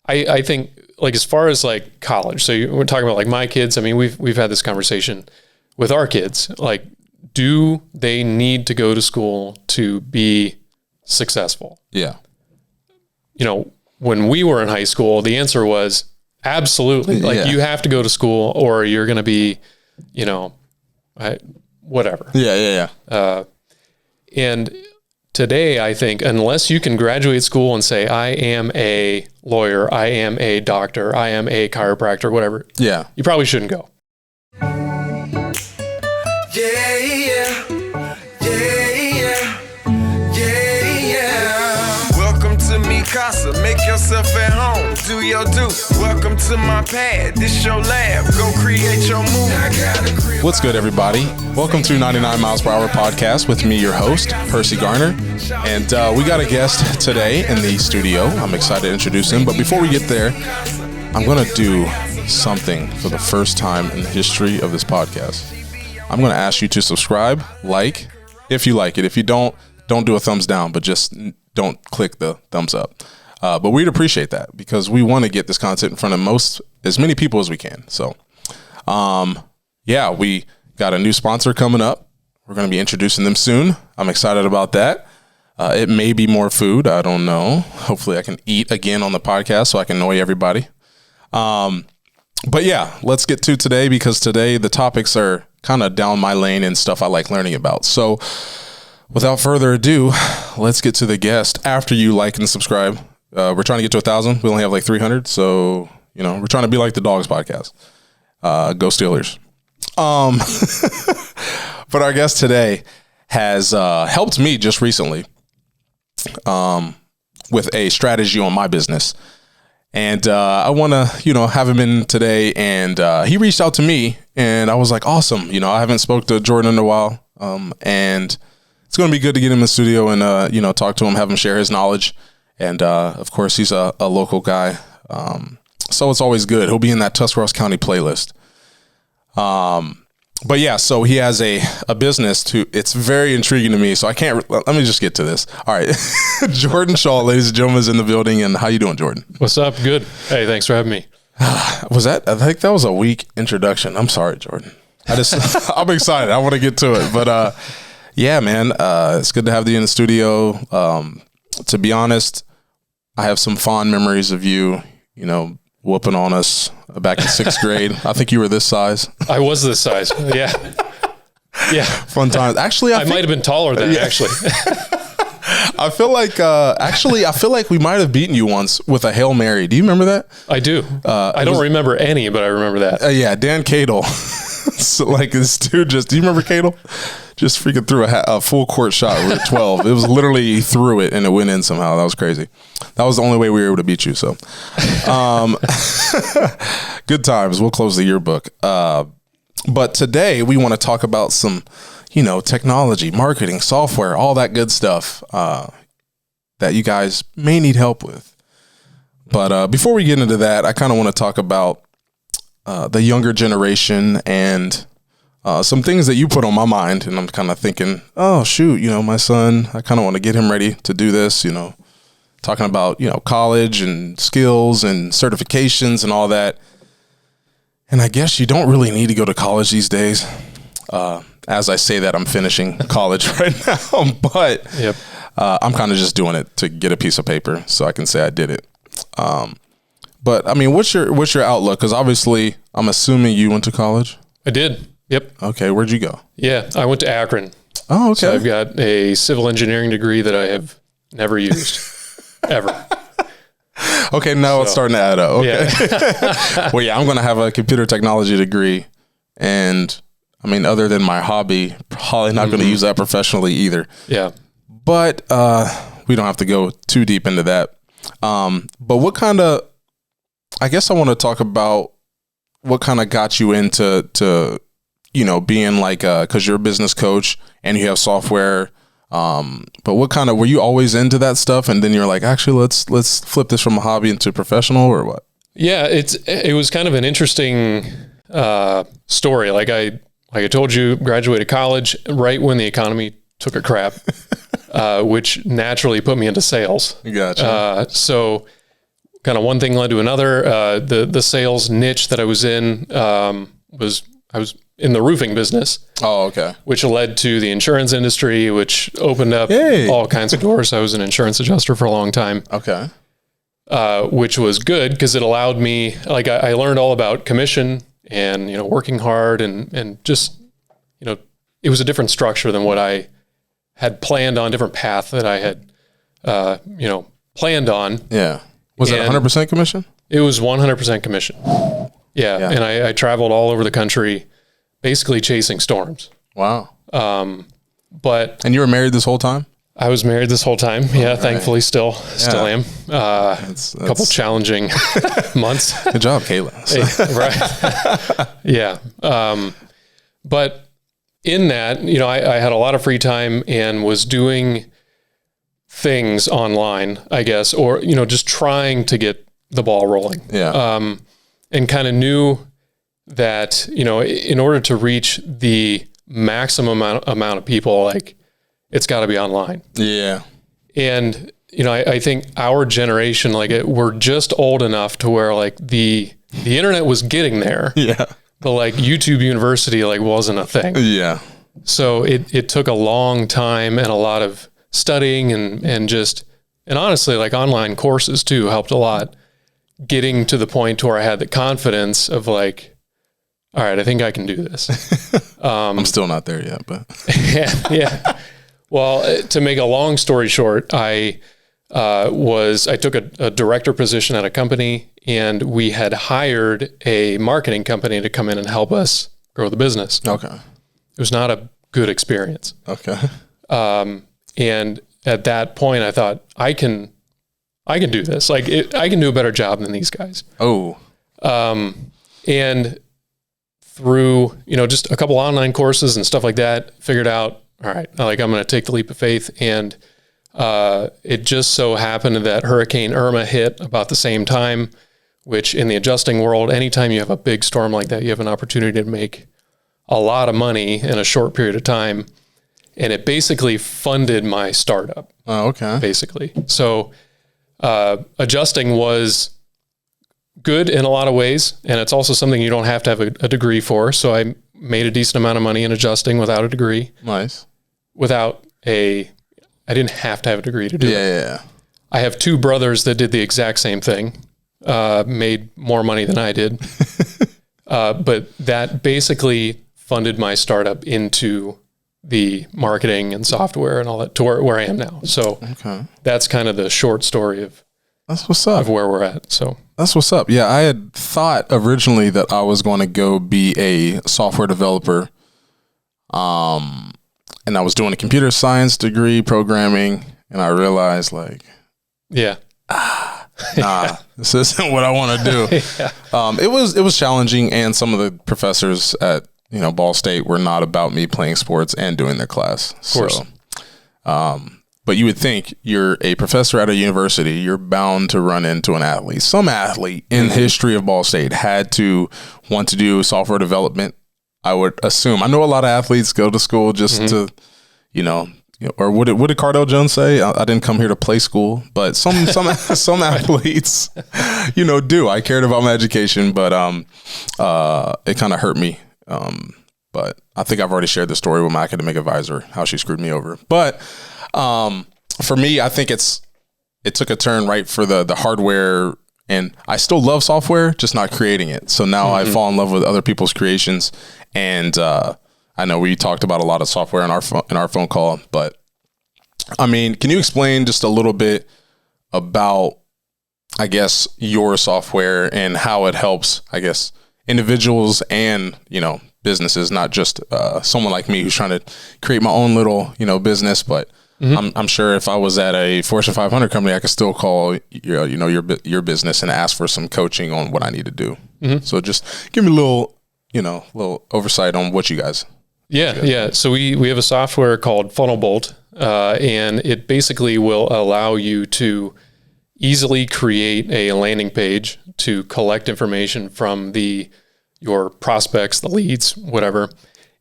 I think like as far as like college, so we're talking about like my kids. I mean, we've had this conversation with our kids. Like, do they need to go to school to be successful? Yeah. You know, when we were in high school, the answer was absolutely. Like you have to go to school or you're going to be, you know, whatever. Yeah. And today, I think, unless you can graduate school and say, I am a lawyer, I am a doctor, I am a chiropractor, whatever. Yeah. You probably shouldn't go. Welcome to me casa, make yourself at home, do your do. Welcome to my pad, this your lab, go create your move. What's good, everybody? Welcome to 99 Miles Per Hour podcast with me, your host, Perci Garner. And we got a guest today in the studio. I'm excited to introduce him. But before we get there, I'm going to do something for the first time in the history of this podcast. I'm going to ask you to subscribe, like, if you like it. If you don't do a thumbs down, but just don't click the thumbs up. But we'd appreciate that because we want to get this content in front of as many people as we can. So, we got a new sponsor coming up. We're going to be introducing them soon. I'm excited about that. It may be more food. I don't know. Hopefully I can eat again on the podcast so I can annoy everybody. But yeah, let's get to today because today the topics are kind of down my lane and stuff I like learning about. So without further ado, let's get to the guest. After you like and subscribe, we're trying to get to 1,000. We only have like 300. So, we're trying to be like the Dogs podcast. Go Steelers. But our guest today has helped me just recently with a strategy on my business. And I want to, have him in today. And he reached out to me and I was like, awesome. I haven't spoke to Jordan in a while. And it's going to be good to get him in the studio and, talk to him, have him share his knowledge. And of course, he's a local guy. So it's always good. He'll be in that Tuscarawas County playlist. But yeah, so he has a business it's very intriguing to me. So let me just get to this. All right. Jordan Shaw, ladies and gentlemen, is in the building. And how you doing, Jordan? What's up? Good. Hey, thanks for having me. I think that was a weak introduction. I'm sorry, Jordan. I'm excited. I want to get to it, but, yeah, man, it's good to have you in the studio. To be honest, I have some fond memories of you, whooping on us back in 6th grade. I think you were this size. I was this size. Yeah. Yeah. Fun times. Actually, I might have been taller than actually. I feel like we might have beaten you once with a Hail Mary. Do you remember that? I do. I don't remember any, but I remember that. Yeah. Dan Cadle. So like this dude do you remember Cadle? Just freaking threw a full court shot. We were 12. It was literally, he threw it and it went in somehow. That was crazy. That was the only way we were able to beat you. So, good times. We'll close the yearbook. But today we want to talk about some, technology, marketing, software, all that good stuff, that you guys may need help with. But, before we get into that, I kind of want to talk about, the younger generation and, some things that you put on my mind, and I'm kind of thinking, oh shoot, my son, I kind of want to get him ready to do this, talking about, college and skills and certifications and all that. And I guess you don't really need to go to college these days. As I say that, I'm finishing college right now, but yep. I'm kind of just doing it to get a piece of paper so I can say I did it. But I mean, what's your outlook? Because obviously I'm assuming you went to college. I did. Yep. Okay. Where'd you go? Yeah. I went to Akron. Oh, okay. So I've got a civil engineering degree that I have never used ever. Okay. Now it's starting to add up. Okay. Yeah. Well, yeah, I'm going to have a computer technology degree. And I mean, other than my hobby, probably not going to use that professionally either. Yeah. But, we don't have to go too deep into that. But I guess I want to talk about what kind of got you into being like, cause you're a business coach and you have software. But what kind of, were you always into that stuff? And then you're like, actually, let's flip this from a hobby into professional or what? Yeah, it was kind of an interesting, story. Like I told you, graduated college right when the economy took a crap, which naturally put me into sales. Gotcha. So kind of one thing led to another. The sales niche that I was in I was in the roofing business. Oh, okay. Which led to the insurance industry, which opened up all kinds of doors. I was an insurance adjuster for a long time. Okay. Which was good because it allowed me, like I learned all about commission and, working hard and just, it was a different structure than what I had planned on, different path that I had, planned on. Yeah. Was it 100% commission? It was 100% commission. Yeah. And I traveled all over the country, basically chasing storms. Wow. And you were married this whole time? I was married this whole time. Yeah. Right. Thankfully still am. That's a couple challenging months. Good job, Kayla. Right. Yeah. But in that, I had a lot of free time and was doing things online, I guess, or, just trying to get the ball rolling. Yeah. And kind of knew that, in order to reach the maximum amount of people, like, it's got to be online. Yeah. And, I think our generation, like, we're just old enough to where, like, the internet was getting there. Yeah. But, like, YouTube University, like, wasn't a thing. Yeah. So it took a long time and a lot of studying and honestly, like, online courses too helped a lot, getting to the point where I had the confidence of, like, all right, I think I can do this. I'm still not there yet, but yeah. Well, to make a long story short, I took a director position at a company, and we had hired a marketing company to come in and help us grow the business. Okay. It was not a good experience. Okay. And at that point I thought, I can do this. Like, I can do a better job than these guys. Oh. And through, just a couple online courses and stuff like that, figured out, all right, like, I'm going to take the leap of faith. And it just so happened that Hurricane Irma hit about the same time, which in the adjusting world, anytime you have a big storm like that, you have an opportunity to make a lot of money in a short period of time. And it basically funded my startup. Oh, okay. Basically. So adjusting was good in a lot of ways. And it's also something you don't have to have a degree for. So I made a decent amount of money in adjusting without a degree. Nice. I didn't have to have a degree to do it. Yeah. I have two brothers that did the exact same thing, made more money than I did. But that basically funded my startup into the marketing and software and all that to where I am now. So That's kind of the short story of that's what's up of where we're at. So that's what's up. Yeah. I had thought originally that I was going to go be a software developer. And I was doing a computer science degree, programming, and I realized, like, this isn't what I want to do. Yeah. It was challenging, and some of the professors at Ball State were not about me playing sports and doing their class. Of course. So, but you would think you're a professor at a university, you're bound to run into an athlete. Some athlete in the history of Ball State had to want to do software development. I would assume. I know a lot of athletes go to school just to, or what did Cardell Jones say? I didn't come here to play school, but some athletes, do. I cared about my education, but it kind of hurt me. But I think I've already shared the story with my academic advisor, how she screwed me over. But for me, I think it took a turn right for the hardware. And I still love software, just not creating it. So now I fall in love with other people's creations. And I know we talked about a lot of software in our phone call, but I mean, can you explain just a little bit about, I guess, your software and how it helps, I guess, individuals and, businesses, not just someone like me who's trying to create my own little, business, but I'm sure if I was at a Fortune 500 company, I could still call your business and ask for some coaching on what I need to do. So just give me a little oversight on what you guys. Yeah. So we have a software called Funnelbolt, and it basically will allow you to easily create a landing page to collect information from your prospects, the leads, whatever.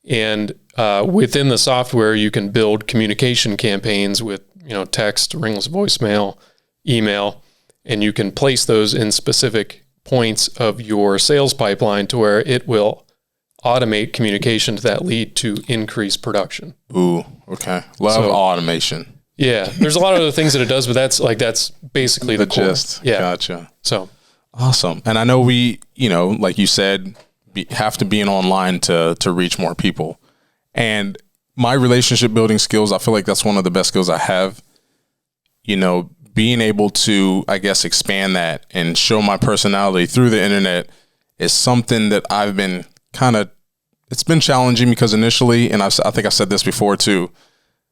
And within the software, you can build communication campaigns with, text, ringless voicemail, email, and you can place those in specific points of your sales pipeline to where it will automate communication to that lead to increase production. Ooh, okay. Love automation. Yeah, there's a lot of other things that it does, but that's basically the core. Gist. Yeah. Gotcha. So awesome. And I know we, like you said, have to be in online to reach more people. And my relationship building skills, I feel like that's one of the best skills I have. Being able to, I guess, expand that and show my personality through the internet is something that I've been it's been challenging because initially, and I think I said this before too,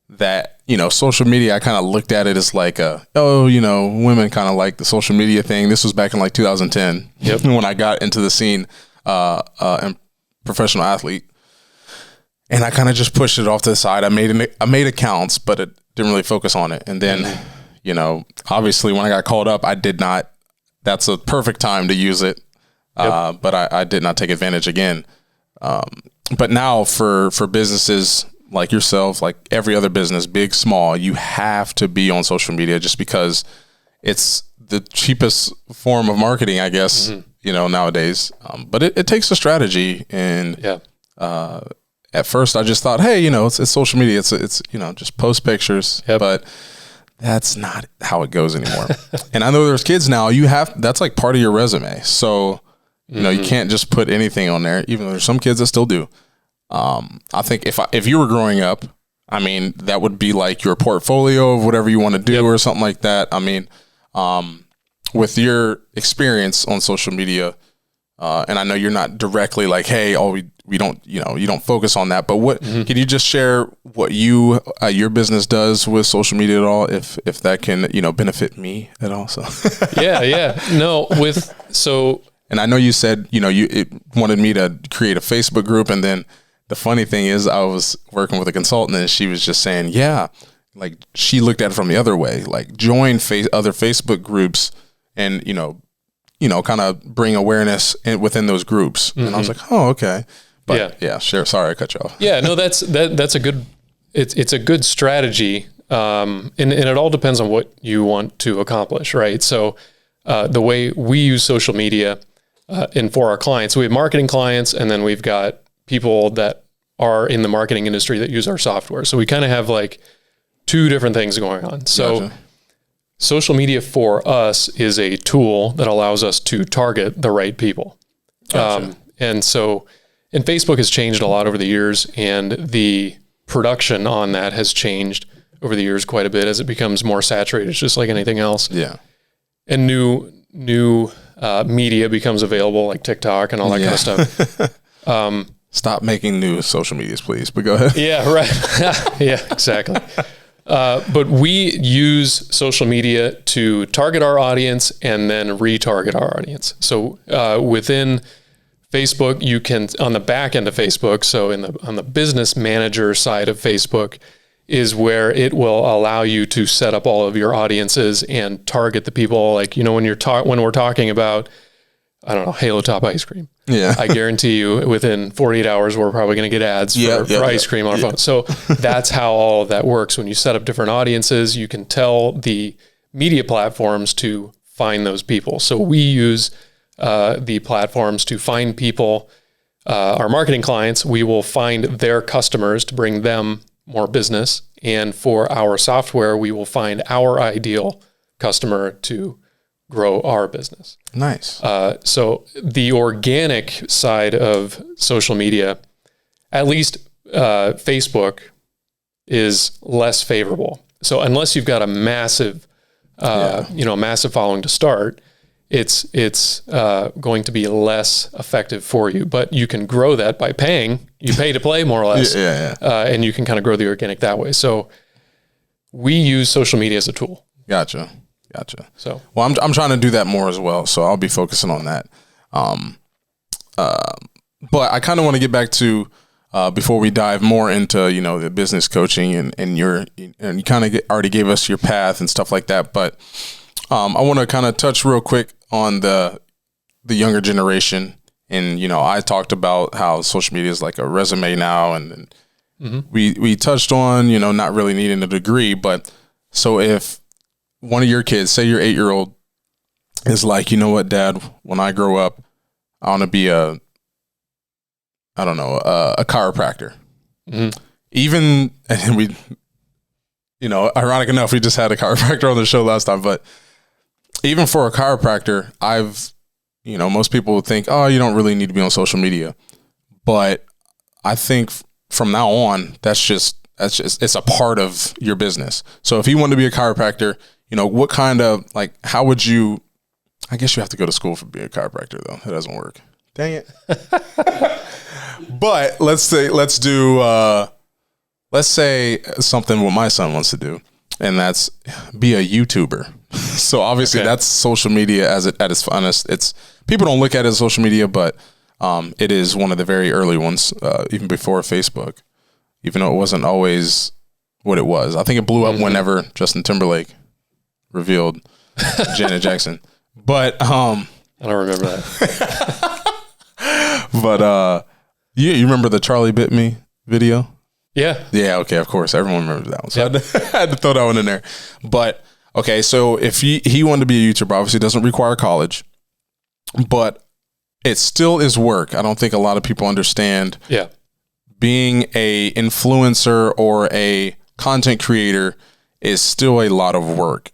that, social media, I kind of looked at it as like women kind of like the social media thing. This was back in like 2010 when I got into the scene, and professional athlete. And I kind of just pushed it off to the side. I made accounts, but it didn't really focus on it. And then, obviously when I got called up, that's a perfect time to use it. But I did not take advantage again. But now for businesses like yourself, like every other business, big, small, you have to be on social media just because it's the cheapest form of marketing, I guess, nowadays. But it takes a strategy. And at first I just thought, hey, it's social media. It's just post pictures. But that's not how it goes anymore. And I know there's kids now, that's like part of your resume. So, you can't just put anything on there, even though there's some kids that still do. I think if you were growing up, I mean, that would be like your portfolio of whatever you want to do or something like that. I mean, with your experience on social media, and I know you're not directly like, hey, we don't, you don't focus on that, but can you just share what your business does with social media at all? If that can, benefit me at all. So and I know you said, you wanted me to create a Facebook group. And then the funny thing is I was working with a consultant and she was just saying, like she looked at it from the other way, like join other Facebook groups and, kind of bring awareness within those groups. And I was like, oh, okay. But sure. Sorry, I cut you off. No, that's a good, it's a good strategy. And it all depends on what you want to accomplish. Right. So, the way we use social media, and for our clients, we have marketing clients, and then we've got people that are in the marketing industry that use our software. So we kind of have like two different things going on. So gotcha. Social media for us is a tool that allows us to target the right people. Gotcha. And Facebook has changed a lot over the years, and the production on that has changed over the years quite a bit as it becomes more saturated. It's just like anything else. Yeah. And new media becomes available, like TikTok and all that kind of stuff. Stop making new social medias, please. But go ahead. Yeah, right. Yeah, exactly. But we use social media to target our audience and then retarget our audience. So within Facebook, you can, on the back end of Facebook, so on the business manager side of Facebook, is where it will allow you to set up all of your audiences and target the people. Like, when we're talking about, I don't know, Halo Top ice cream. Yeah. I guarantee you within 48 hours, we're probably going to get ads for ice cream on our phone. So that's how all of that works. When you set up different audiences, you can tell the media platforms to find those people. So we use the platforms to find people. Our marketing clients, we will find their customers to bring them more business. And for our software, we will find our ideal customer to grow our business. Nice. So the organic side of social media, at least Facebook, is less favorable. So unless you've got a massive, massive following to start, it's going to be less effective for you. But you can grow that by paying. You pay to play, more or less. And you can kind of grow the organic that way. So we use social media as a tool. Gotcha. So, well, I'm trying to do that more as well. So I'll be focusing on that. But I kind of want to get back to before we dive more into the business coaching and you kind of already gave us your path and stuff like that. But I want to kind of touch real quick on the younger generation. And I talked about how social media is like a resume now, and we touched on not really needing a degree. But so if one of your kids, say your 8-year-old, is like, you know what, Dad, when I grow up, I want to be a chiropractor. Mm-hmm. Even, and we, ironic enough, we just had a chiropractor on the show last time, but even for a chiropractor, most people would think, oh, you don't really need to be on social media. But I think from now on, that's just, it's a part of your business. So if you want to be a chiropractor, what kind of, like, how would you, I guess you have to go to school for being a chiropractor though. It doesn't work. Dang it. But let's say something what my son wants to do, and that's be a YouTuber. So obviously that's social media at its finest. It's, people don't look at it as social media, but it is one of the very early ones, even before Facebook, even though it wasn't always what it was. I think it blew up whenever Justin Timberlake revealed Janet Jackson. But I don't remember that. But you remember the Charlie Bit Me video? Yeah. Yeah, okay, of course. Everyone remembers that one. So I had to throw that one in there. But okay, so if he wanted to be a YouTuber, obviously it doesn't require college, but it still is work. I don't think a lot of people understand. Yeah. Being a influencer or a content creator is still a lot of work.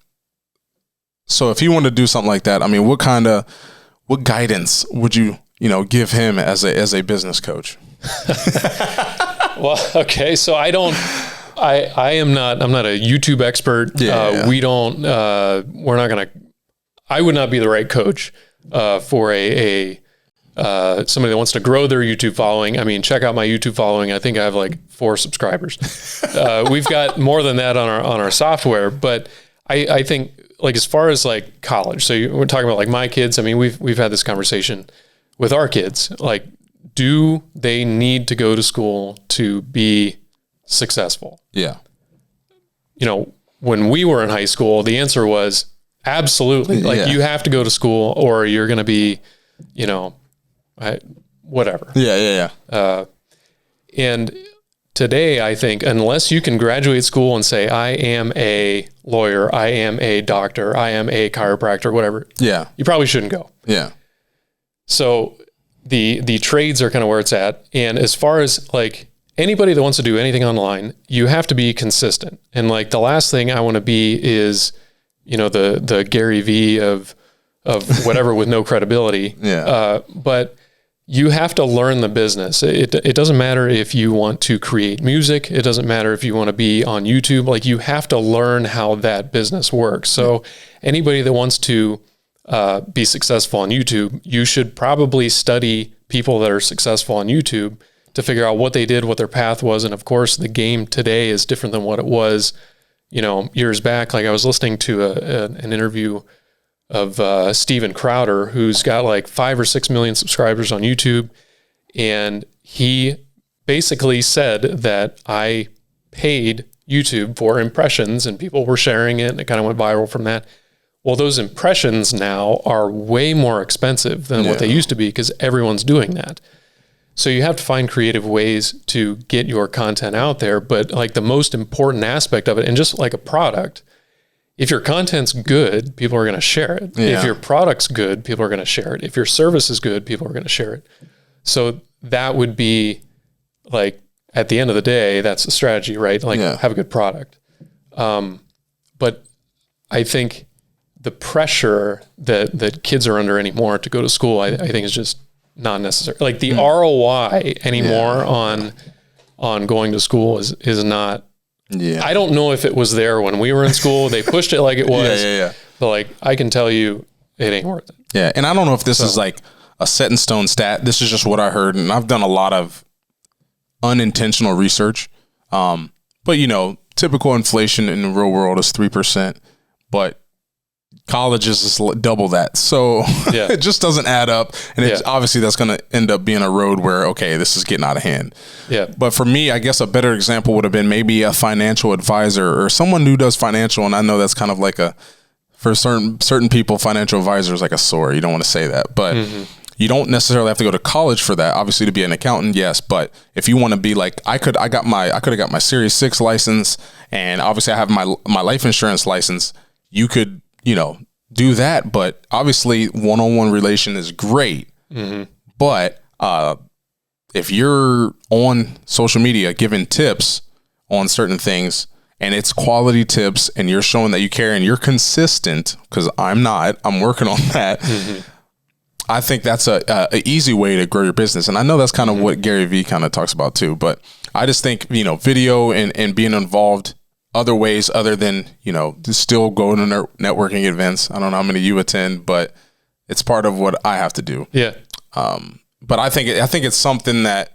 So if you want to do something like that, I mean, what guidance would you give him as a business coach? Well, okay. So I'm not a YouTube expert. Yeah. I would not be the right coach for somebody that wants to grow their YouTube following. I mean, check out my YouTube following. I think I have like 4 subscribers. We've got more than that on our software, but I think, like, as far as like college, so we're talking about like my kids. I mean, we've had this conversation with our kids. Like, do they need to go to school to be successful? Yeah. When we were in high school, the answer was absolutely. Like, you have to go to school or you're going to be, whatever. Yeah. And today, I think, unless you can graduate school and say, I am a lawyer, I am a doctor, I am a chiropractor, whatever. Yeah. You probably shouldn't go. Yeah. So the trades are kind of where it's at. And as far as like anybody that wants to do anything online, you have to be consistent. And like the last thing I want to be is, the Gary V of whatever with no credibility. Yeah. But you have to learn the business. It doesn't matter if you want to create music. It doesn't matter if you want to be on YouTube. Like, you have to learn how that business works. So anybody that wants to be successful on YouTube, you should probably study people that are successful on YouTube to figure out what they did, what their path was. And of course, the game today is different than what it was, years back. Like, I was listening to an interview of Steven Crowder, who's got like 5 or 6 million subscribers on YouTube. And he basically said that I paid YouTube for impressions and people were sharing it and it kind of went viral from that. Well, those impressions now are way more expensive than what they used to be because everyone's doing that. So you have to find creative ways to get your content out there. But like the most important aspect of it, and just like a product, if your content's good, people are going to share it. Yeah. If your product's good, people are going to share it. If your service is good, people are going to share it. So that would be like, at the end of the day, that's the strategy, right? Like, have a good product. But I think the pressure that kids are under anymore to go to school, I think is just not necessary. Like the ROI anymore on going to school is not. Yeah. I don't know if it was there when we were in school. They pushed it like it was. But like, I can tell you, it ain't worth it. Yeah, and I don't know if this is like a set in stone stat. This is just what I heard, and I've done a lot of unintentional research. But typical inflation in the real world is 3%, but college is just double that. So it just doesn't add up. And it's obviously that's going to end up being a road where, okay, this is getting out of hand. Yeah. But for me, I guess a better example would have been maybe a financial advisor or someone who does financial. And I know that's kind of like for certain people, financial advisor is like a sore. You don't want to say that, but you don't necessarily have to go to college for that. Obviously, to be an accountant, yes. But if you want to be like, I could have got my Series 6 license, and obviously I have my life insurance license. You could, do that. But obviously, one-on-one relation is great. But if you're on social media giving tips on certain things, and it's quality tips, and you're showing that you care and you're consistent, because I'm not, I'm working on that. I think that's a easy way to grow your business. And I know that's kind of what Gary Vee kind of talks about too, but I just think, you know, video and being involved other ways other than, you know, still going to networking events. I don't know how many you attend, but it's part of what I have to do. Yeah. But I think it's something that,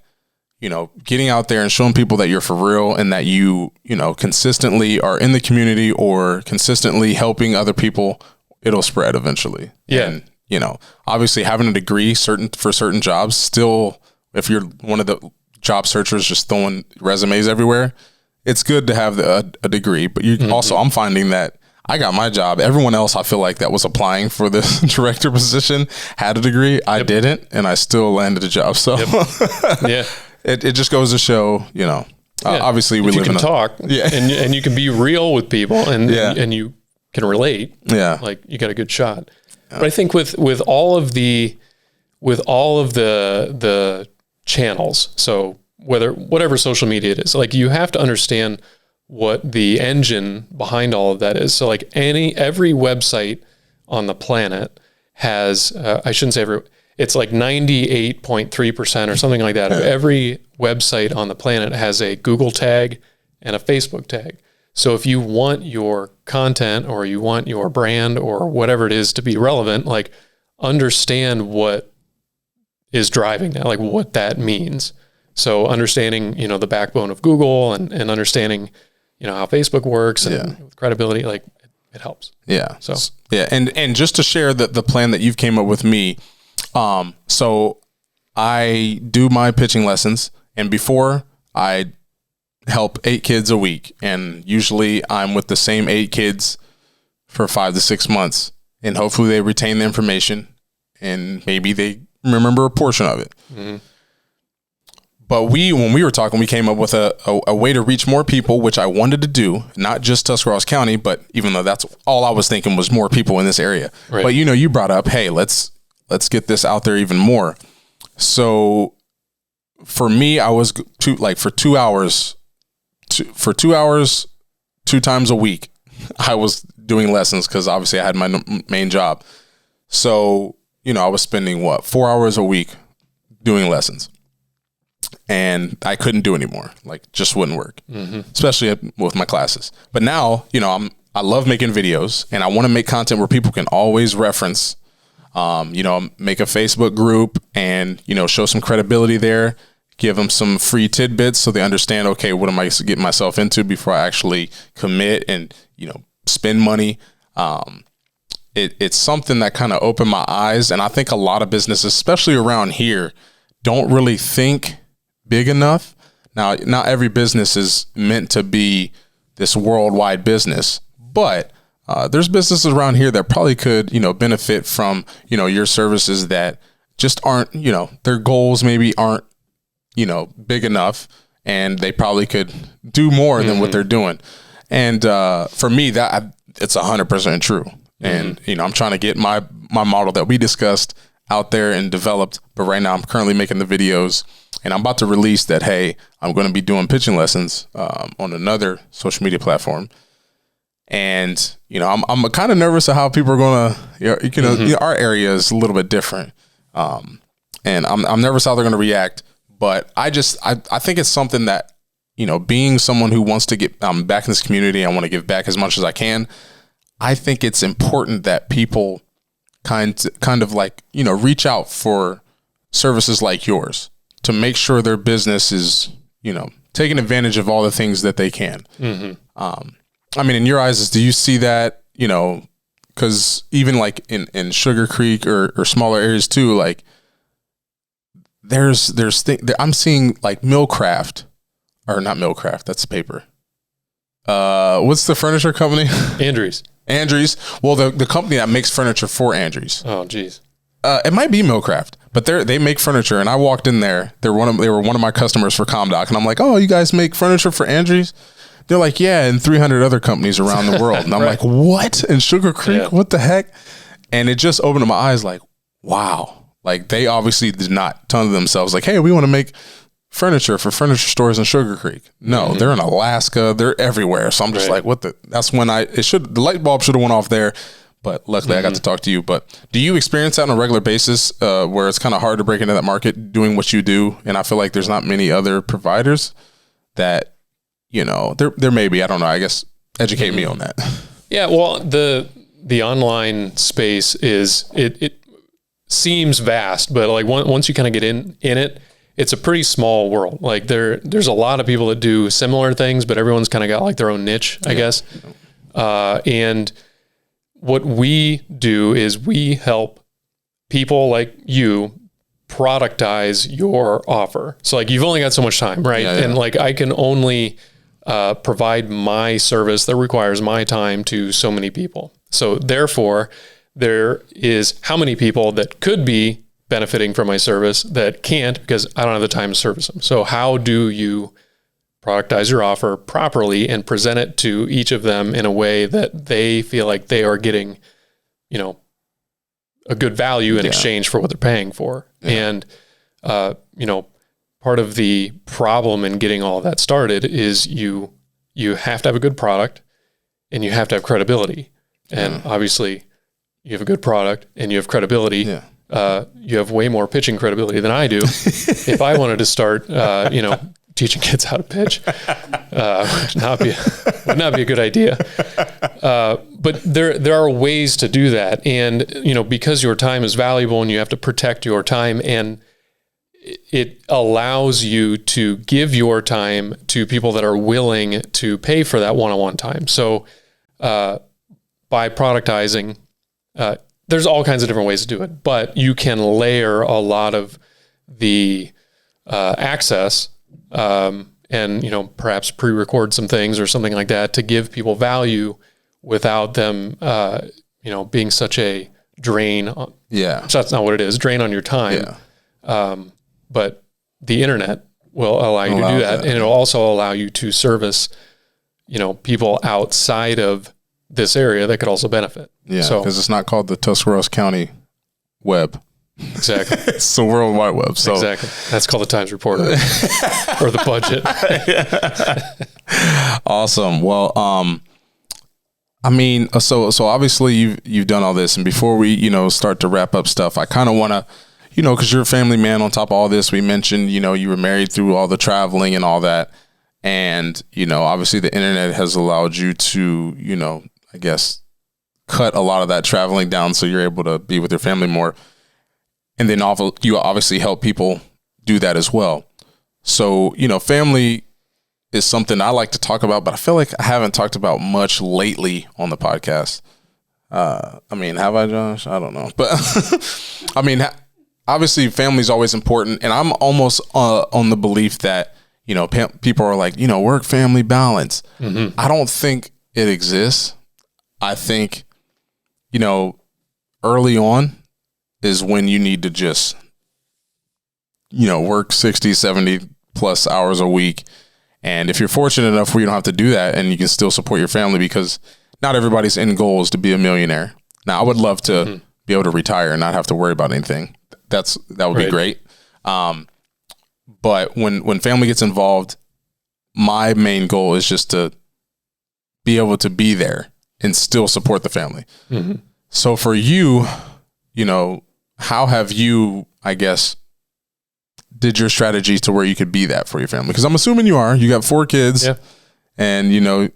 you know, getting out there and showing people that you're for real and that you know, consistently are in the community or consistently helping other people, it'll spread eventually. Yeah. And, you know, obviously having a degree for certain jobs, still, if you're one of the job searchers just throwing resumes everywhere, it's good to have a degree. But you also, I'm finding that I got my job. Everyone else, I feel like, that was applying for the director position had a degree. I didn't, and I still landed a job. So yeah. It just goes to show, you know, obviously we live in talk and you can be real with people and you can relate. Yeah. Like you got a good shot. Yeah. But I think with all of the channels, so whatever social media it is, like you have to understand what the engine behind all of that is. So like every website on the planet has, I shouldn't say every, it's like 98.3% or something like that of every website on the planet has a Google tag and a Facebook tag. So if you want your content or you want your brand or whatever it is to be relevant, like understand what is driving that, like what that means. So understanding, you know, the backbone of Google and understanding, you know, how Facebook works and with credibility, like it helps. Yeah. So yeah. And just to share the plan that you've came up with me. So I do my pitching lessons, and before I help 8 kids a week, and usually I'm with the same 8 kids for 5 to 6 months, and hopefully they retain the information and maybe they remember a portion of it. But when we were talking, we came up with a way to reach more people, which I wanted to do, not just Tuscarawas County, but even though that's all I was thinking was more people in this area. Right. But, you know, you brought up, hey, let's get this out there even more. So for me, I was for 2 hours, 2 times a week, I was doing lessons because obviously I had my main job. So, you know, I was spending 4 hours a week doing lessons, and I couldn't do anymore. Like, just wouldn't work, especially with my classes. But now, you know, I love making videos, and I want to make content where people can always reference. You know, make a Facebook group and, you know, show some credibility there, give them some free tidbits so they understand, okay, what am I getting myself into before I actually commit and, you know, spend money. It's something that kind of opened my eyes. And I think a lot of businesses, especially around here, don't really think big enough. Now, not every business is meant to be this worldwide business, but there's businesses around here that probably could, you know, benefit from, you know, your services that just aren't, you know, their goals maybe aren't, you know, big enough, and they probably could do more than what they're doing. And for me, it's 100% true. And, you know, I'm trying to get my model that we discussed out there and developed. But right now I'm currently making the videos, and I'm about to release that, hey, I'm going to be doing pitching lessons on another social media platform. And, you know, I'm kind of nervous of how people are going to, you know, our area is a little bit different. And I'm nervous how they're going to react. But I think it's something that, you know, being someone who wants to get back in this community, I want to give back as much as I can. I think it's important that people kind of like, you know, reach out for services like yours to make sure their business is, you know, taking advantage of all the things that they can. I mean, in your eyes, do you see that, you know, because even like in Sugar Creek or smaller areas too, like I'm seeing like Millcraft, or not Millcraft, that's paper. What's the furniture company? Andrews. Well, the company that makes furniture for Andrews. Oh, geez. It might be Millcraft, but they make furniture, and I walked in there. They were one of my customers for ComDoc, and I'm like, oh, you guys make furniture for Andrews? They're like, yeah, and 300 other companies around the world. And I'm like, what? In Sugar Creek? What the heck? And it just opened my eyes like, wow. Like they obviously did not ton of themselves like, hey, we want to make furniture for furniture stores in Sugar Creek. No, they're in Alaska. They're everywhere. So I'm just like, that's when the light bulb should have went off there. But luckily I got to talk to you. But do you experience that on a regular basis where it's kind of hard to break into that market doing what you do? And I feel like there's not many other providers that, there may be, I don't know, I guess educate me on that. Yeah. Well, the online space it seems vast, but like once you kind of get in it, it's a pretty small world. Like there's a lot of people that do similar things, but everyone's kind of got like their own niche, I guess. And what we do is we help people like you productize your offer. So like you've only got so much time, right? And like I can only provide my service that requires my time to so many people. So therefore, there is how many people that could be benefiting from my service that can't because I don't have the time to service them. So how do you productize your offer properly and present it to each of them in a way that they feel like they are getting, a good value in exchange for what they're paying for? And, part of the problem in getting all of that started is you have to have a good product and you have to have credibility. And obviously you have a good product and you have credibility. You have way more pitching credibility than I do. If I wanted to start, teaching kids how to pitch, would not be a good idea. But there are ways to do that. And, because your time is valuable and you have to protect your time, and it allows you to give your time to people that are willing to pay for that one-on-one time. So, by productizing, there's all kinds of different ways to do it, but you can layer a lot of the access and, perhaps pre-record some things or something like that to give people value without them, being such a drain. So that's not what it is, drain on your time. But the internet will allow you to do that. And it'll also allow you to service, people outside of this area that could also benefit. Because it's not called the Tuscarawas County web. Exactly. It's the World Wide Web. So exactly. That's called the Times Reporter or the budget. Awesome. Well, so obviously you've done all this, and before we, start to wrap up stuff, I kind of want to, because you're a family man on top of all this, we mentioned, you were married through all the traveling and all that. And, obviously the internet has allowed you to, I guess, cut a lot of that traveling down so you're able to be with your family more. And then you obviously help people do that as well. So, family is something I like to talk about, but I feel like I haven't talked about much lately on the podcast. Have I, Josh? I don't know. But obviously family is always important. And I'm almost on the belief that, people are like, work family balance. I don't think it exists. I think, early on is when you need to just, work 60, 70 plus hours a week. And if you're fortunate enough where you don't have to do that and you can still support your family, because not everybody's end goal is to be a millionaire. Now, I would love to be able to retire and not have to worry about anything. That would be great. But when family gets involved, my main goal is just to be able to be there and still support the family. So for you, how have you, I guess, did your strategy to where you could be that for your family? Because I'm assuming you got 4 kids, and,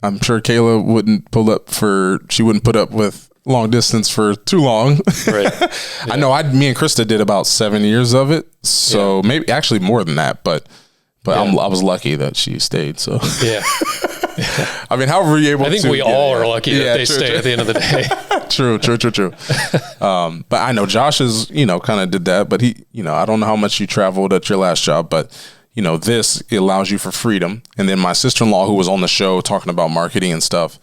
I'm sure Kayla wouldn't put up with long distance for too long. I know me and Krista did about 7 years of it. So maybe actually more than that, but I was lucky that she stayed. So however you're able to. I think we all are lucky that they stay at the end of the day. True. But I know Josh is, kind of did that, but he, I don't know how much you traveled at your last job, but this allows you for freedom. And then my sister-in-law, who was on the show talking about marketing and stuff,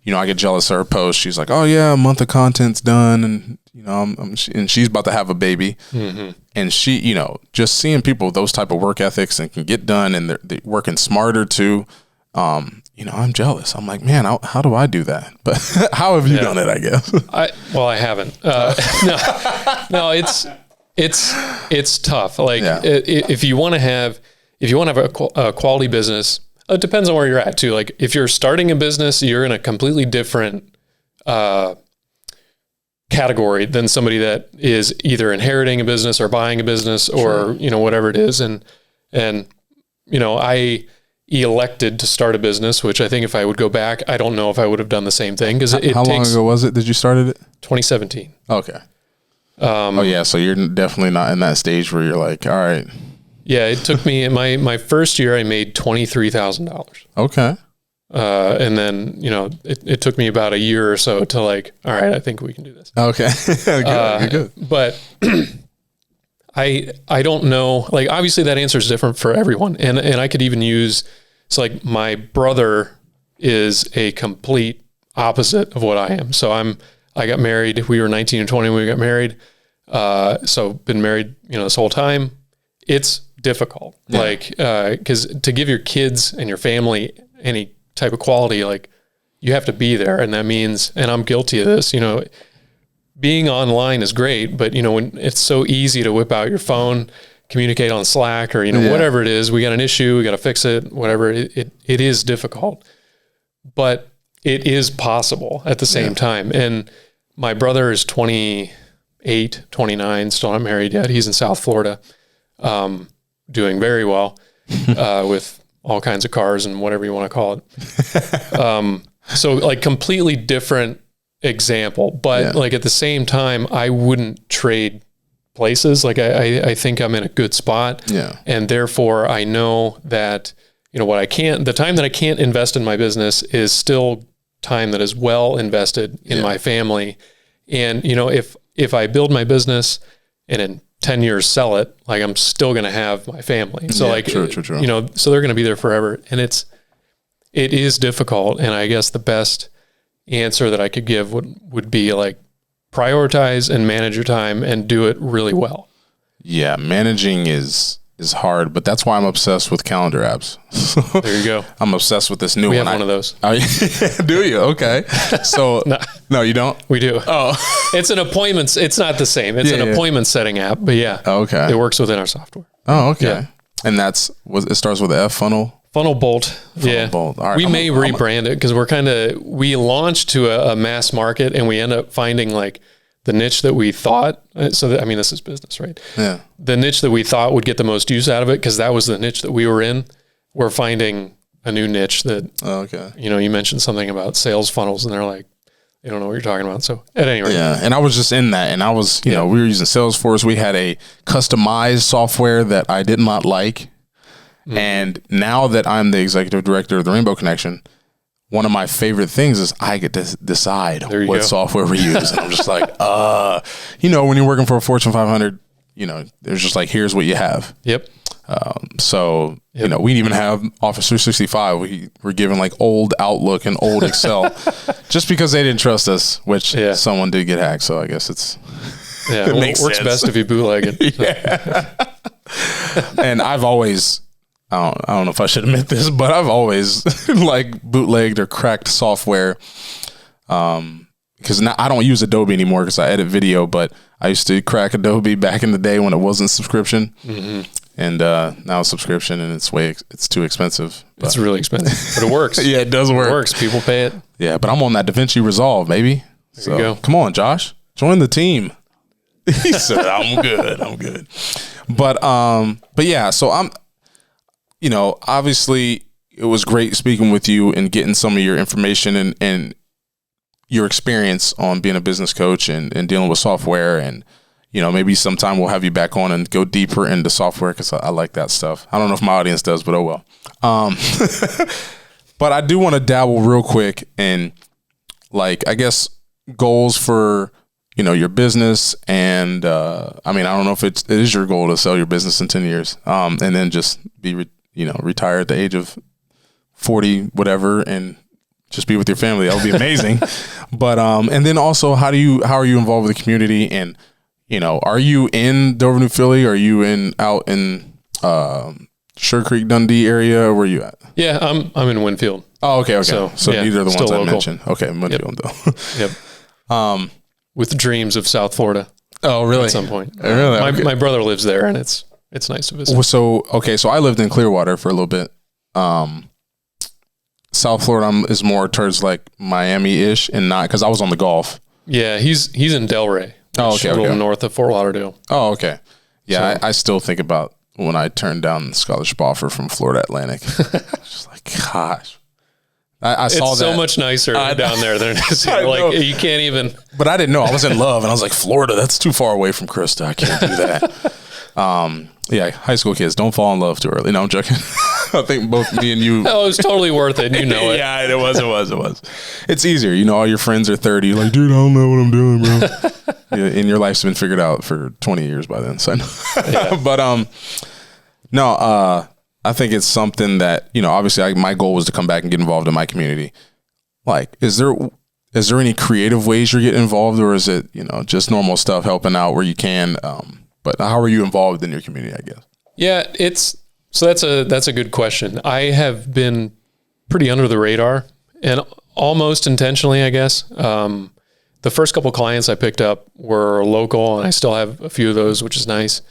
I get jealous of her post. She's like, oh yeah, a month of content's done. And, and she's about to have a baby. And she, just seeing people with those type of work ethics and can get done, and they're working smarter too. I'm jealous. I'm like, man, how do I do that? But how have you done it, I guess? I haven't. No, it's tough. Like if you want to have a quality business, it depends on where you're at too. Like if you're starting a business, you're in a completely different category than somebody that is either inheriting a business or buying a business or, whatever it is. And, I elected to start a business, which I think if I would go back, I don't know if I would have done the same thing. Cause how long ago was it that you started it? 2017. Okay. So you're definitely not in that stage where you're like, all right. Yeah. It took me my first year, I made $23,000. Okay. And then, it took me about a year or so to like, all right, I think we can do this. Okay. Good. But I don't know, like, obviously that answer is different for everyone. And I could even use, it's like my brother is a complete opposite of what I am. So I got married. We were 19 and 20 when we got married. So been married, this whole time. It's difficult. Yeah. Like, cause to give your kids and your family any type of quality, like you have to be there. And that means, and I'm guilty of this, being online is great, but when it's so easy to whip out your phone, communicate on Slack or, whatever it is, we got an issue, we got to fix it, whatever it is difficult, but it is possible at the same time. And my brother is 28, 29, still not married yet. He's in South Florida, doing very well, with all kinds of cars and whatever you want to call it. So like completely different example, but like at the same time, I wouldn't trade places. Like I think I'm in a good spot. Yeah. And therefore I know that, the time that I can't invest in my business is still time that is well invested in my family. And, if I build my business and in 10 years sell it, like I'm still going to have my family. So true. So they're going to be there forever. And it is difficult. And I guess the best answer that I could give would be like prioritize and manage your time and do it really well. Yeah. Managing is hard, but that's why I'm obsessed with calendar apps. There you go. I'm obsessed with this new one. We have one of those. Do you? Okay. So no, you don't? We do. Oh, it's an appointments. It's not the same. It's an appointment setting app, but okay. It works within our software. Oh, okay. Yeah. And it starts with an F funnel. Funnel Bolt. Bolt. All right, we may rebrand it because we launched to a mass market and we end up finding like the niche that we thought. This is business, right? Yeah. The niche that we thought would get the most use out of it because that was the niche that we were in. We're finding a new niche that, you mentioned something about sales funnels and they're like, they don't know what you're talking about. So at any rate. Yeah. And I was just in that and I was, we were using Salesforce. We had a customized software that I did not like. Mm-hmm. And now that I'm the executive director of the Rainbow Connection, one of my favorite things is I get to decide what software we use. And I'm just like, when you're working for a Fortune 500, there's just like, here's what you have. Yep. We didn't even have Office 365. We were given like old Outlook and old Excel just because they didn't trust us, which someone did get hacked. So I guess it makes works sense. Best if you bootleg it. Yeah. And I've always, I don't know if I should admit this, but I've always like bootlegged or cracked software. Because now I don't use Adobe anymore because I edit video, but I used to crack Adobe back in the day when it wasn't subscription. Mm-hmm. And now it's subscription and it's too expensive. It's really expensive, but it works. Yeah, it does work. It works. People pay it. Yeah, but I'm on that DaVinci Resolve, baby. There you go. Come on, Josh, join the team. He said, I'm good. But yeah, so I'm, obviously it was great speaking with you and getting some of your information and your experience on being a business coach and dealing with software. And, maybe sometime we'll have you back on and go deeper into software because I like that stuff. I don't know if my audience does, but oh well. But I do want to dabble real quick in like, I guess, goals for, your business. And I don't know if it is your goal to sell your business in 10 years and then just be, retire at the age of 40, whatever, and just be with your family. That would be amazing. But, and then also how are you involved with the community? And, are you in Dover, New Philly? Are you out in Sugar Creek, Dundee area? Or where you at? Yeah, I'm in Winfield. Oh, okay. So yeah, neither of the ones I local. mentioned. Okay, Winfield though. Yep. With dreams of South Florida. Oh, really? At some point. Really? My brother lives there, and it's nice to visit. So I lived in Clearwater for a little bit. South Florida is more towards like Miami-ish, and not because I was on the Gulf. Yeah, he's in Delray. Oh, okay. A little north of Fort Lauderdale. Oh, okay. Yeah, I still think about when I turned down the scholarship offer from Florida Atlantic. Just like, gosh. I saw that. It's so much nicer down there than it is here. Like, you can't even. But I didn't know. I was in love, and I was like, Florida, that's too far away from Krista. I can't do that. Yeah, high school kids, don't fall in love too early. No, I'm joking. I think both me and you. Oh, it was totally worth it. You know it. Yeah, it was. It's easier. You know, all your friends are 30. You're like, dude, I don't know what I'm doing, bro. And your life's been figured out for 20 years by then. So, yeah. But I think it's something that, you know, obviously my goal was to come back and get involved in my community. Like, is there any creative ways you're getting involved, or is it, you know, just normal stuff, helping out where you can? But how are you involved in your community, I guess? Yeah, that's a good question. I have been pretty under the radar, and almost intentionally, I guess. The first couple clients I picked up were local, and I still have a few of those, which is nice.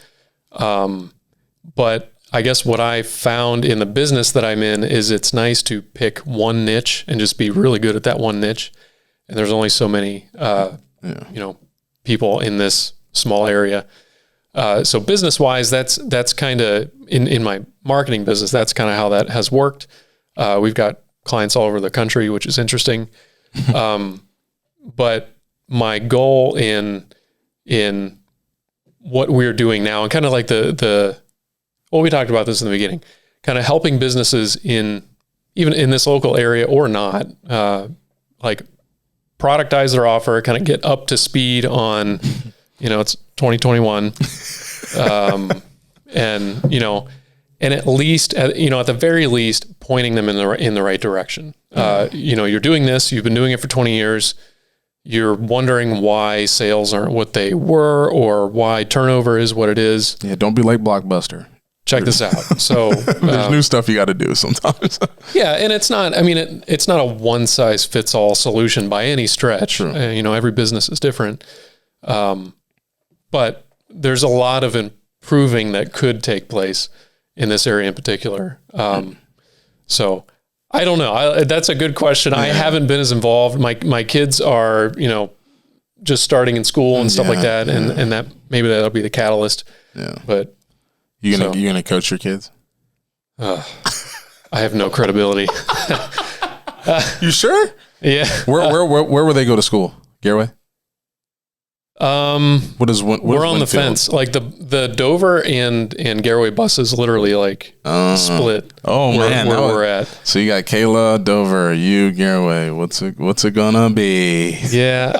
But I guess what I found in the business that I'm in is it's nice to pick one niche and just be really good at that one niche. And there's only so many, you know, people in this small area. So business wise, that's kind of in my marketing business. That's kind of how that has worked. We've got clients all over the country, which is interesting. But my goal in what we're doing now, and kind of like well, we talked about this in the beginning, kind of helping businesses even in this local area or not, like productize their offer, kind of get up to speed on, you know, it's 2021. And, you know, and at least, you know, at the very least, pointing them in the right direction. You know, you're doing this, you've been doing it for 20 years. You're wondering why sales aren't what they were, or why turnover is what it is. Yeah. Don't be like Blockbuster. Check this out. So there's new stuff you got to do sometimes. Yeah. And it's not, I mean, it's not a one size fits all solution by any stretch. You know, every business is different. But there's a lot of improving that could take place in this area in particular. So I don't know. That's a good question. I haven't been as involved. My kids are, you know, just starting in school and stuff like that. And that maybe that'll be the catalyst. Yeah. But you gonna coach your kids? I have no credibility. You sure? Yeah. Where will they go to school? Garraway? We're on the fence. Like the Dover and Garraway buses literally like split. Oh man, where we're at. So you got Kayla, Dover, you, Garraway. What's it gonna be? Yeah,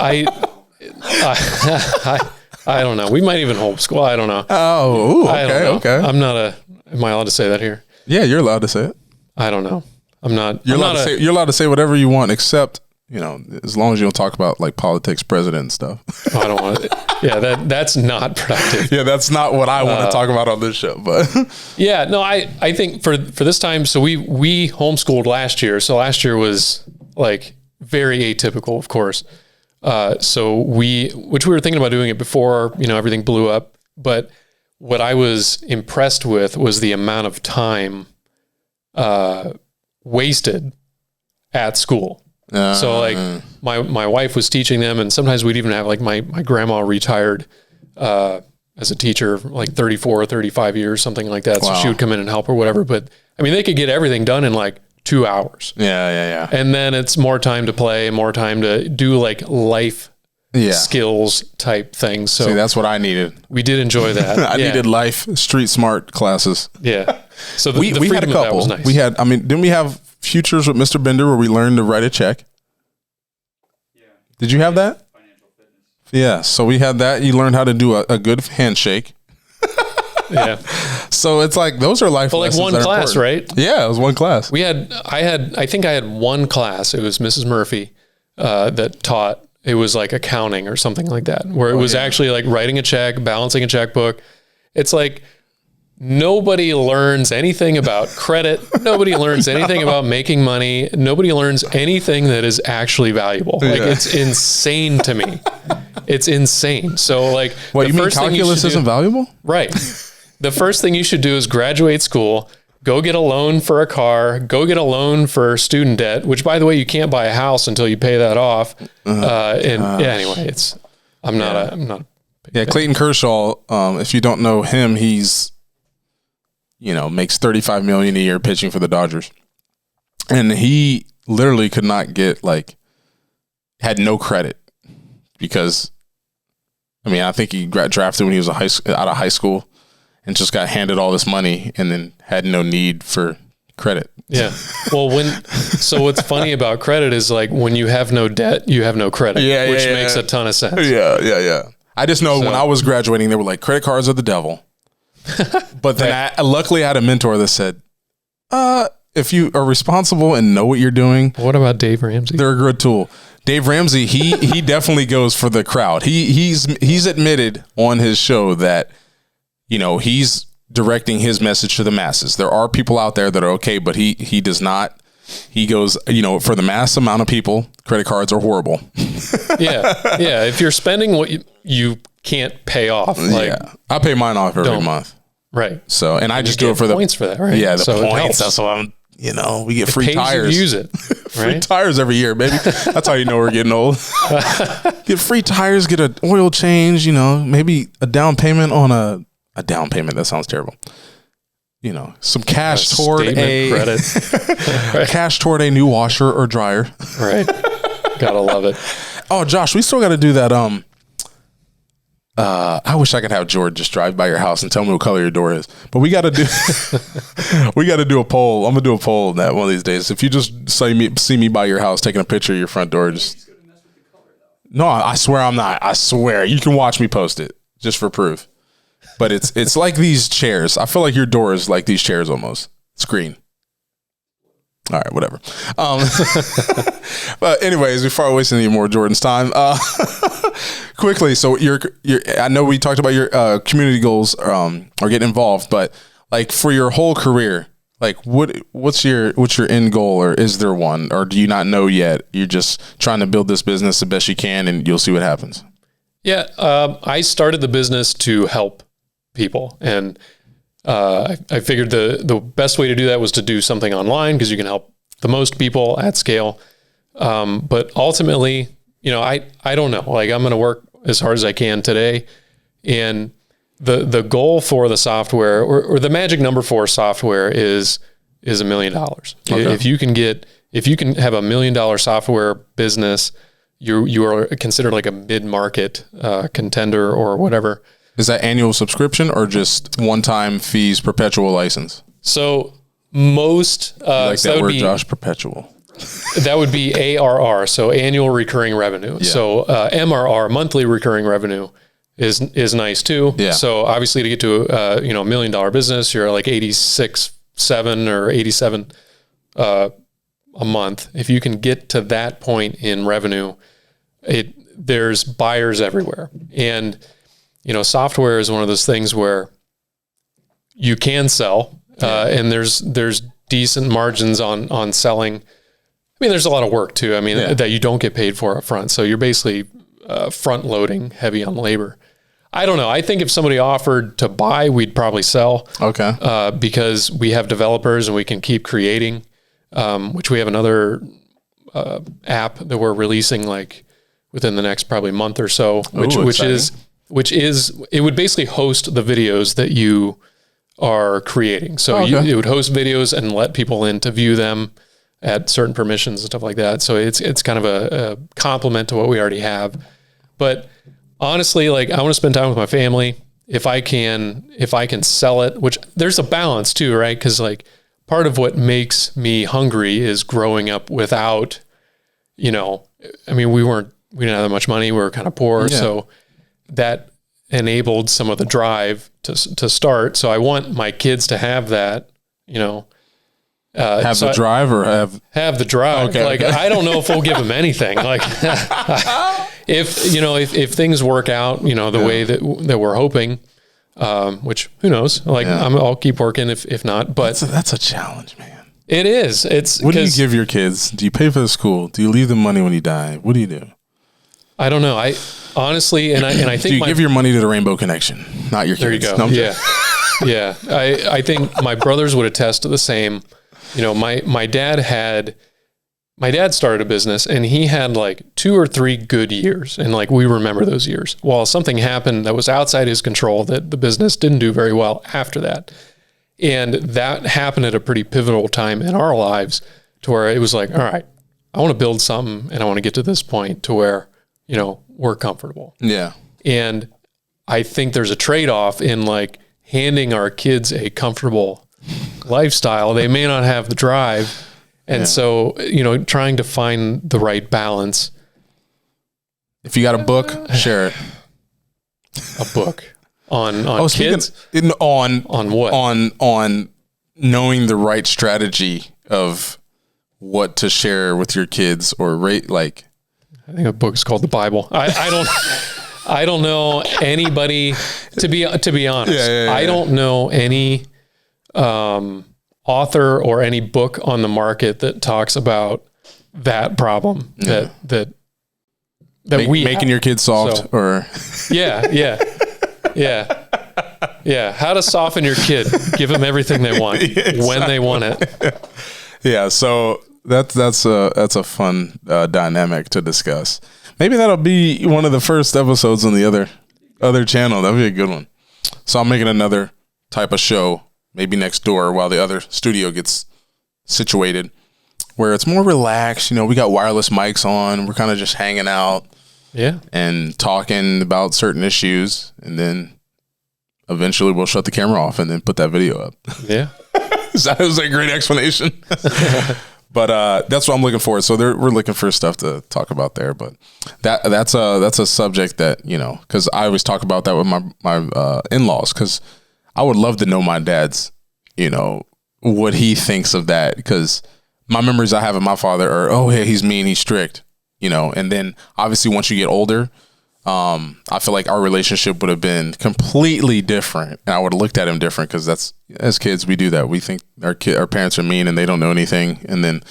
I don't know. We might even homeschool. I don't know. Oh, okay, okay. I'm not am I allowed to say that here? Yeah, you're allowed to say it. I don't know. I'm not. You're allowed to say whatever you want, except, you know, as long as you don't talk about like politics, president and stuff. Oh, I don't want to. Yeah, that's not productive. Yeah, that's not what I want to talk about on this show. But yeah, no, I think for this time, so we homeschooled last year. So last year was like very atypical, of course. So which we were thinking about doing it before, you know, everything blew up. But what I was impressed with was the amount of time wasted at school. So like my wife was teaching them, and sometimes we'd even have like my grandma retired as a teacher for like 34 or 35 years, something like that. Wow. So she would come in and help or whatever. But I mean, they could get everything done in like 2 hours. Yeah. And then it's more time to play, more time to do like life skills type things. So see, that's what I needed. We did enjoy that. I needed life street smart classes. Yeah. So we had a couple. Was nice. Didn't we have Futures with Mr. Bender where we learned to write a check? Yeah. Did you have that? Financial fitness. Yeah. So we had that. You learned how to do a good handshake. Yeah. So it's like, those are life lessons. Like one class, right? Yeah, it was one class. I think I had one class. It was Mrs. Murphy that taught. It was like accounting or something like that, where it was actually like writing a check, balancing a checkbook. It's like nobody learns anything about credit. Nobody learns anything about making money. Nobody learns anything that is actually valuable. Like it's insane to me. It's insane. So like, what, you mean calculus isn't valuable? Right. The first thing you should do is graduate school, go get a loan for a car, go get a loan for student debt, which by the way, you can't buy a house until you pay that off. Anyway, I'm not. Clayton Kershaw. If you don't know him, he's, makes $35 million a year pitching for the Dodgers. And he literally could not get had no credit because, I think he got drafted when he was out of high school and just got handed all this money and then had no need for credit. Yeah. Well, so what's funny about credit is when you have no debt, you have no credit, which makes a ton of sense. Yeah. I just know when I was graduating, they were like, credit cards are the devil. But then luckily I had a mentor that said, if you are responsible and know what you're doing. What about Dave Ramsey? They're a good tool. Dave Ramsey, he definitely goes for the crowd. He's admitted on his show that, he's directing his message to the masses. There are people out there that are okay, but he does not. He goes, for the mass amount of people, credit cards are horrible. Yeah. If you're spending what you can't pay off, I pay mine off every month. Right. So, and I just do it for the points for that, right? Yeah, the points. That's why I'm, we get free tires. Use it. Free tires every year, baby. That's how you know we're getting old. Get free tires, get an oil change, maybe a down payment on a down payment. That sounds terrible. Some cash toward credit. Cash toward a new washer or dryer. Right. Gotta love it. Oh, Josh, we still got to do that. I wish I could have George just drive by your house and tell me what color your door is. But we got to do a poll. I'm gonna do a poll on that one of these days. If you just see me by your house taking a picture of your front door, no, I swear I'm not. I swear you can watch me post it just for proof. But it's like these chairs. I feel like your door is like these chairs almost. It's green. All right, whatever. But anyways, before I waste any more Jordan's time, quickly. So I know we talked about your community goals or getting involved, but for your whole career, what's your end goal, or is there one, or do you not know yet? You're just trying to build this business the best you can, and you'll see what happens. Yeah, I started the business to help people, and I figured the best way to do that was to do something online because you can help the most people at scale. But ultimately, I don't know. I'm going to work as hard as I can today, and the goal for the software or the magic number for software is $1 million. Okay. If you can have $1 million software business, you are considered like a mid-market contender or whatever. Is that annual subscription or just one-time fees, perpetual license? So most that word, Josh, perpetual. That would be ARR, so annual recurring revenue. Yeah. So MRR, monthly recurring revenue, is nice too. Yeah. So obviously to get to $1 million business, you're like 86.7 or 87 a month. If you can get to that point in revenue, there's buyers everywhere. And software is one of those things where you can sell, and there's decent margins on selling. There's a lot of work too. That you don't get paid for up front. So you're basically front loading heavy on labor. I don't know. I think if somebody offered to buy, we'd probably sell. Okay. Because we have developers and we can keep creating, which we have another app that we're releasing within the next probably month or so, which is it would basically host the videos that you are creating. So it would host videos and let people in to view them at certain permissions and stuff like that. So it's kind of a complement to what we already have. But honestly, I want to spend time with my family. If I can sell it, which there's a balance too, right? Because part of what makes me hungry is growing up without, we didn't have that much money. We were kind of poor. Yeah. So that enabled some of the drive to start. So I want my kids to have that, have the drive or have the drive. Okay. I don't know if we'll give them anything. If things work out, the way that we're hoping, which who knows? Like I'll keep working if not. But that's a challenge, man. It is. What do you give your kids? Do you pay for the school? Do you leave them money when you die? What do you do? I don't know. I honestly, and I think do you give your money to the Rainbow Connection, not your kids? There you go. No, yeah. I think my brothers would attest to the same. You know, my dad started a business and he had like 2 or 3 good years. And like, we remember those years. While something happened that was outside his control, that the business didn't do very well after that. And that happened at a pretty pivotal time in our lives to where it was like, all right, I want to build something and I want to get to this point to where, you know, we're comfortable. Yeah. And I think there's a trade-off in like handing our kids a comfortable lifestyle. They may not have the drive. And so, you know, trying to find the right balance. If you got a book, share it. A book on kids? On what? On knowing the right strategy of what to share with your kids or rate, like. I think a book's called the Bible. I don't know anybody, to be honest. I don't know any author or any book on the market that talks about that problem that making your kids soft or how to soften your kid. Give them everything they want when they want it. Yeah. So that's a fun dynamic to discuss. Maybe that'll be one of the first episodes on the other channel. That'd be a good one. So I'm making another type of show, maybe next door while the other studio gets situated, where it's more relaxed. You know, we got wireless mics on. We're kind of just hanging out, and talking about certain issues, and then eventually we'll shut the camera off and then put that video up. Yeah, that was a great explanation. But that's what I'm looking for. So we're looking for stuff to talk about there. But that's a subject that, you know, because I always talk about that with my in-laws, because I would love to know my dad's, you know, what he thinks of that, because my memories I have of my father are, oh yeah, he's mean, he's strict, you know. And then obviously once you get older, I feel like our relationship would have been completely different, and I would have looked at him different, because that's, as kids, we do that. We think our parents are mean and they don't know anything, and then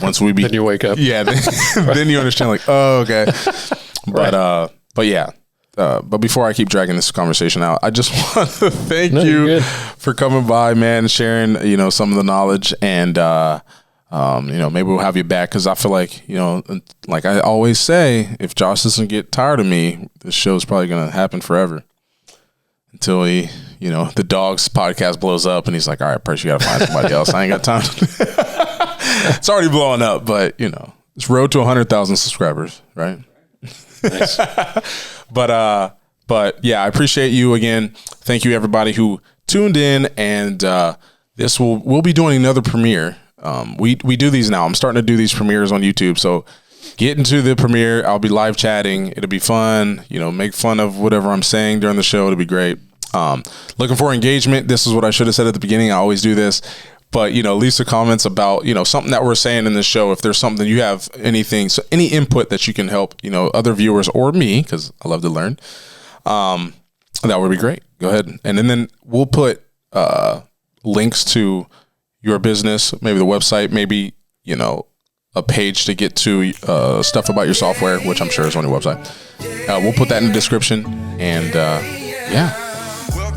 once we then you wake up, then you understand, like, oh, okay. But before I keep dragging this conversation out, I just want to thank you for coming by, man, sharing, you know, some of the knowledge, and you know, maybe we'll have you back, because I feel like, you know, like I always say, if Josh doesn't get tired of me, this show's probably going to happen forever until he, you know, the Dogs podcast blows up and he's like, all right, Perci, you got to find somebody else. I ain't got time. It's already blowing up, but, you know, it's road to 100,000 subscribers, right? Nice. But yeah, I appreciate you again. Thank you, everybody who tuned in, and we'll be doing another premiere. We do these now. I'm starting to do these premieres on YouTube. So get into the premiere. I'll be live chatting. It'll be fun. You know, make fun of whatever I'm saying during the show. It'll be great. Looking for engagement. This is what I should have said at the beginning. I always do this. But, you know, leave some comments about, you know, something that we're saying in this show. If there's something you have, anything, so any input that you can help, you know, other viewers or me, because I love to learn, that would be great. Go ahead. And then we'll put links to your business, maybe the website, maybe, you know, a page to get to stuff about your software, which I'm sure is on your website. We'll put that in the description. And yeah,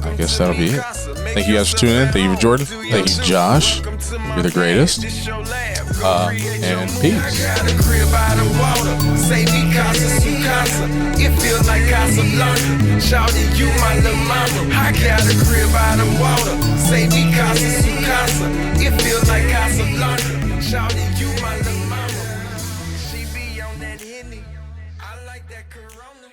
I guess that'll be it. Thank you guys for tuning in. Thank you for Jordan. Thank you, Josh. You're the greatest. And peace. It feels like Casablanca. Shawty, you my little mama. I got a crib by the water. Say me Casa Sucasa. It feels like Casablanca. Shawty, you my little mama. She be on that Henny. I like that Corona.